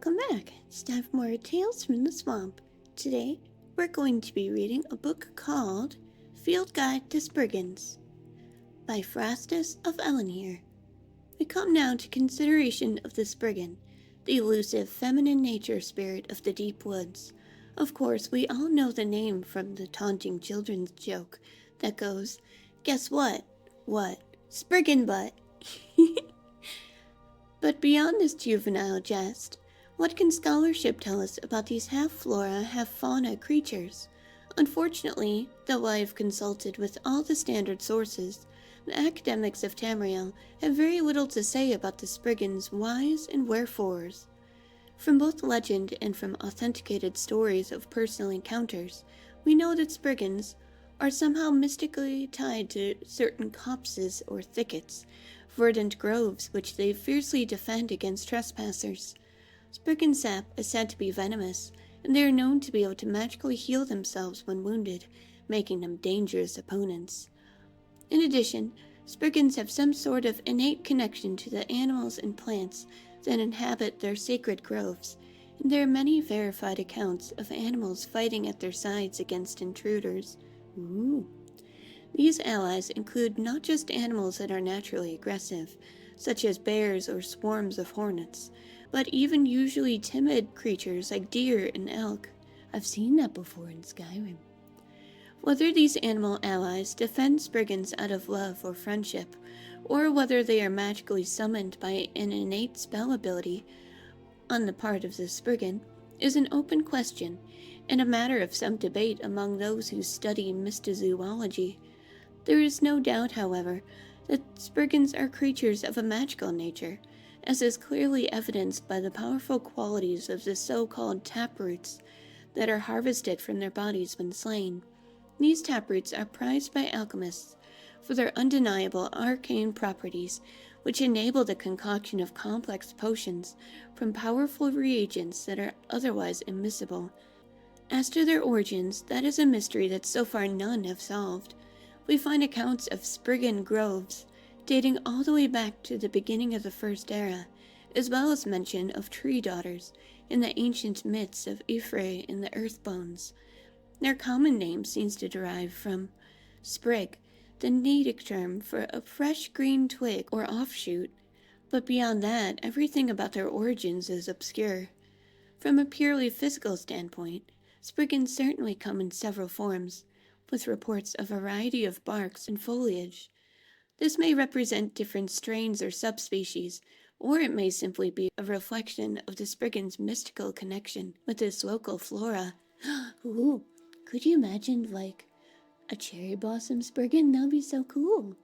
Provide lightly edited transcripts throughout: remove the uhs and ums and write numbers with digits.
welcome back. It's time for more Tales from the Swamp. Today, we're going to be reading a book called Field Guide to Spriggans by Frastus of Elenir. We come now to consideration of the Spriggan, the elusive feminine nature spirit of the deep woods. Of course, we all know the name from the taunting children's joke that goes, "Guess what? What? Spriggan butt." But beyond this juvenile jest, what can scholarship tell us about these half-flora, half-fauna creatures? Unfortunately, though I have consulted with all the standard sources, the academics of Tamriel have very little to say about the Spriggans' whys and wherefores. From both legend and from authenticated stories of personal encounters, we know that Spriggans are somehow mystically tied to certain copses or thickets, verdant groves which they fiercely defend against trespassers. Spriggan sap is said to be venomous, and they are known to be able to magically heal themselves when wounded, making them dangerous opponents. In addition, Spriggans have some sort of innate connection to the animals and plants that inhabit their sacred groves, and there are many verified accounts of animals fighting at their sides against intruders. Ooh. These allies include not just animals that are naturally aggressive, such as bears or swarms of hornets, but even usually timid creatures like deer and elk. I've seen that before in Skyrim. Whether these animal allies defend Spriggans out of love or friendship, or whether they are magically summoned by an innate spell ability on the part of the Spriggan, is an open question, and a matter of some debate among those who study mystozoology. There is no doubt, however, that Spriggans are creatures of a magical nature, as is clearly evidenced by the powerful qualities of the so-called taproots that are harvested from their bodies when slain. These taproots are prized by alchemists for their undeniable arcane properties, which enable the concoction of complex potions from powerful reagents that are otherwise immiscible. As to their origins, that is a mystery that so far none have solved. We find accounts of Spriggan groves dating all the way back to the beginning of the First Era, as well as mention of tree daughters in the ancient myths of Ifre and the Earthbones. Their common name seems to derive from sprig, the Nedic term for a fresh green twig or offshoot, but beyond that, everything about their origins is obscure. From a purely physical standpoint, Spriggans certainly come in several forms, with reports of a variety of barks and foliage. This may represent different strains or subspecies, or it may simply be a reflection of the Spriggan's mystical connection with this local flora. Ooh, could you imagine, like, a cherry blossom Spriggan? That would be so cool.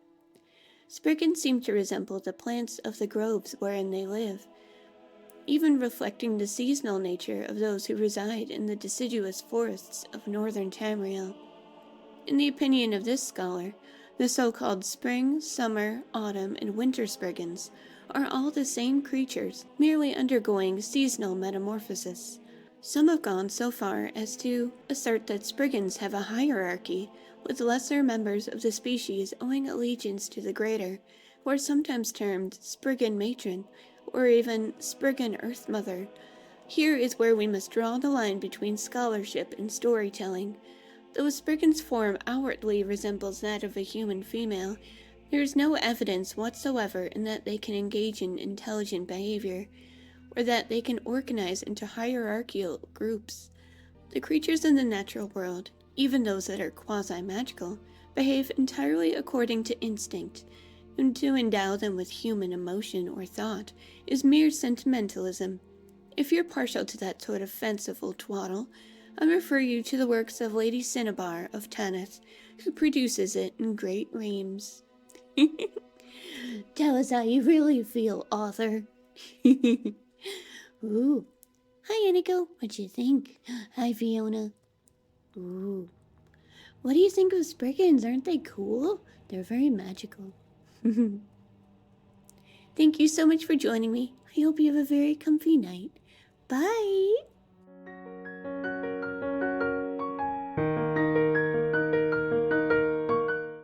Spriggans seem to resemble the plants of the groves wherein they live, even reflecting the seasonal nature of those who reside in the deciduous forests of northern Tamriel. In the opinion of this scholar, the so-called spring, summer, autumn, and winter Spriggans are all the same creatures, merely undergoing seasonal metamorphosis. Some have gone so far as to assert that Spriggans have a hierarchy, with lesser members of the species owing allegiance to the greater, who are sometimes termed Spriggan Matron, or even Spriggan Earth Mother. Here is where we must draw the line between scholarship and storytelling. Though a Spriggan's form outwardly resembles that of a human female, there is no evidence whatsoever in that they can engage in intelligent behavior, or that they can organize into hierarchical groups. The creatures in the natural world, even those that are quasi-magical, behave entirely according to instinct, and to endow them with human emotion or thought is mere sentimentalism. If you're partial to that sort of fanciful twaddle, I refer you to the works of Lady Cinnabar of Tanith, who produces it in great reams. Tell us how you really feel, author. Ooh. Hi, Inigo. What'd you think? Hi, Fiona. Ooh. What do you think of Spriggans? Aren't they cool? They're very magical. Thank you so much for joining me. I hope you have a very comfy night. Bye!